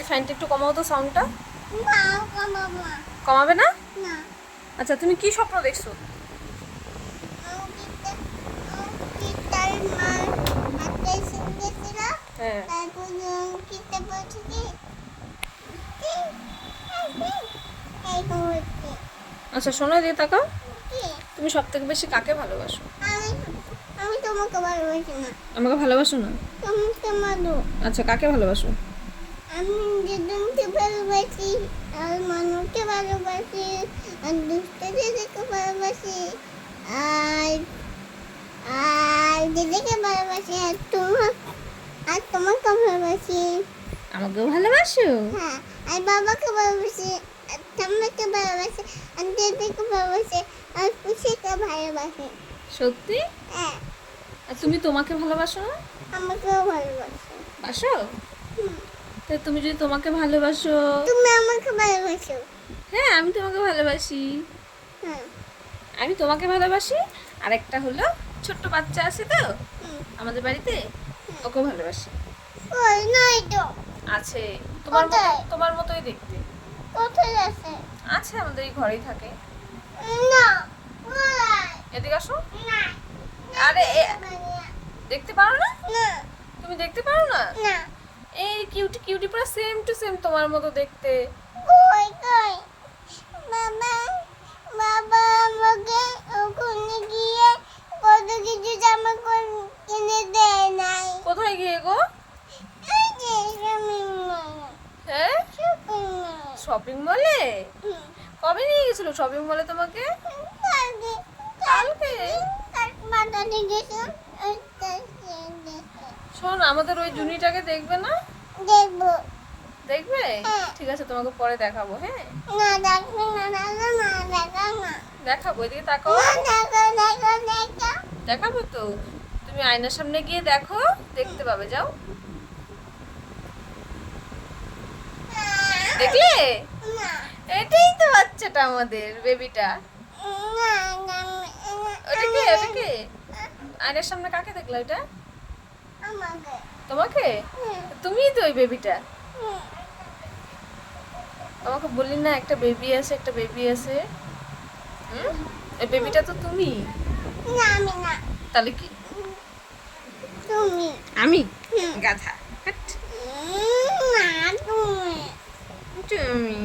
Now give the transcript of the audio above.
ফ্যানটা একটু কমাও তো সাউন্ডটা। না কমাবো না। কমাবে না? না আচ্ছা তুমি কি স্বপ্ন দেখছো? তার মার হাতে শুনতেছিল, হ্যাঁ। তারপর কিতে বলছি কি এই করতে আচ্ছা শোনো, দিয়ে তাকাও। কি তুমি সব থেকে বেশি কাকে ভালোবাসো? আমি আমি তোমাকে ভালোবাসি না, আমাকে ভালোবাসো না? তোমাকে মানো। আচ্ছা কাকে ভালোবাসো? আমি যেদিনকে ভালোবাসি আর মানুষকে ভালোবাসি আর দুষ্ট দিদিকে ভালোবাসি আর আর দিদিকে ভালোবাসি আর তোমাকে ভালোবাসি। আমাকেও ভালোবাসো? হ্যাঁ, আর বাবাকে ভালোবাসি আর ঠাম্মাকে ভালোবাসি আর দিদিকে ভালোবাসি আর খুশিকে ভালোবাসি। সত্যি? হ্যাঁ, আর তুমি তোমাকে ভালোবাসো না? আমাকেও ভালোবাসি। বাসো? হুম, তো তুমি যদি তোমাকে ভালোবাসো। তুমি আমাকে ভালোবাসো। হ্যাঁ আমি তোমাকে ভালোবাসি। হ্যাঁ, আমি তোমাকে ভালোবাসি। আর একটা হলো ছোট্ট বাচ্চা আছে তো হুম, আমাদের বাড়িতে, ওকেও ভালোবাসি। ওই নাই তো। আছে, তোমার মতো, কোথায়? তোমার মতোই দেখতে। কোথায় আছে? আছে, আমাদের এই ঘরেই থাকে। না, কোথায়? এদিকে আসো। না, আরে না, দেখতে পারো না? না, তুমি দেখতে পারো না? না, এই কিউটি কিউটি পুরো সেম টু সেম তোমার মতো দেখতে। কই কই? বাবা বাবা আমাকে ওখানে গিয়ে কত কিছু জামা কিনে দেয় নাই। কোথায় গিয়ে গো? এই যে শপিং মল, হ্যাঁ, শপিং মল। শপিং মলে? কবে নিয়ে গেছিল শপিং মলে তোমাকে? কালকে কালকে? কালকে বাজারে গেছে। শোন, আমাদের ওই জুনিটাকে দেখবে না? দেখবো। দেখবে? হ্যাঁ। ঠিক আছে, তোমাকে পরে দেখাবো। হ্যাঁ না দেখো না দেখো না দেখো না দেখাবো, এদিকে তাকাও। না দেখো দেখো দেখো। দেখাবো তো, তুমি আয়নার সামনে গিয়ে দেখো, দেখতে পাবে। যাও, দেখলে? না এটাই তো বাচ্চাটা, আমাদের বেবিটা। না না ওটাকে ওটাকে আয়নার সামনে কাকে দেখলা? এটা আমাকে। তোমাকে? তুমিই তো ওই বেবিটা। হুম, তোমাকে বলি না একটা বেবি আছে, একটা বেবি আছে। এই বেবিটা তো তুমি। না আমি না, তাহলে কি? তুমি। আমি হুম। গাধা। হাট। না তুমি। তুমি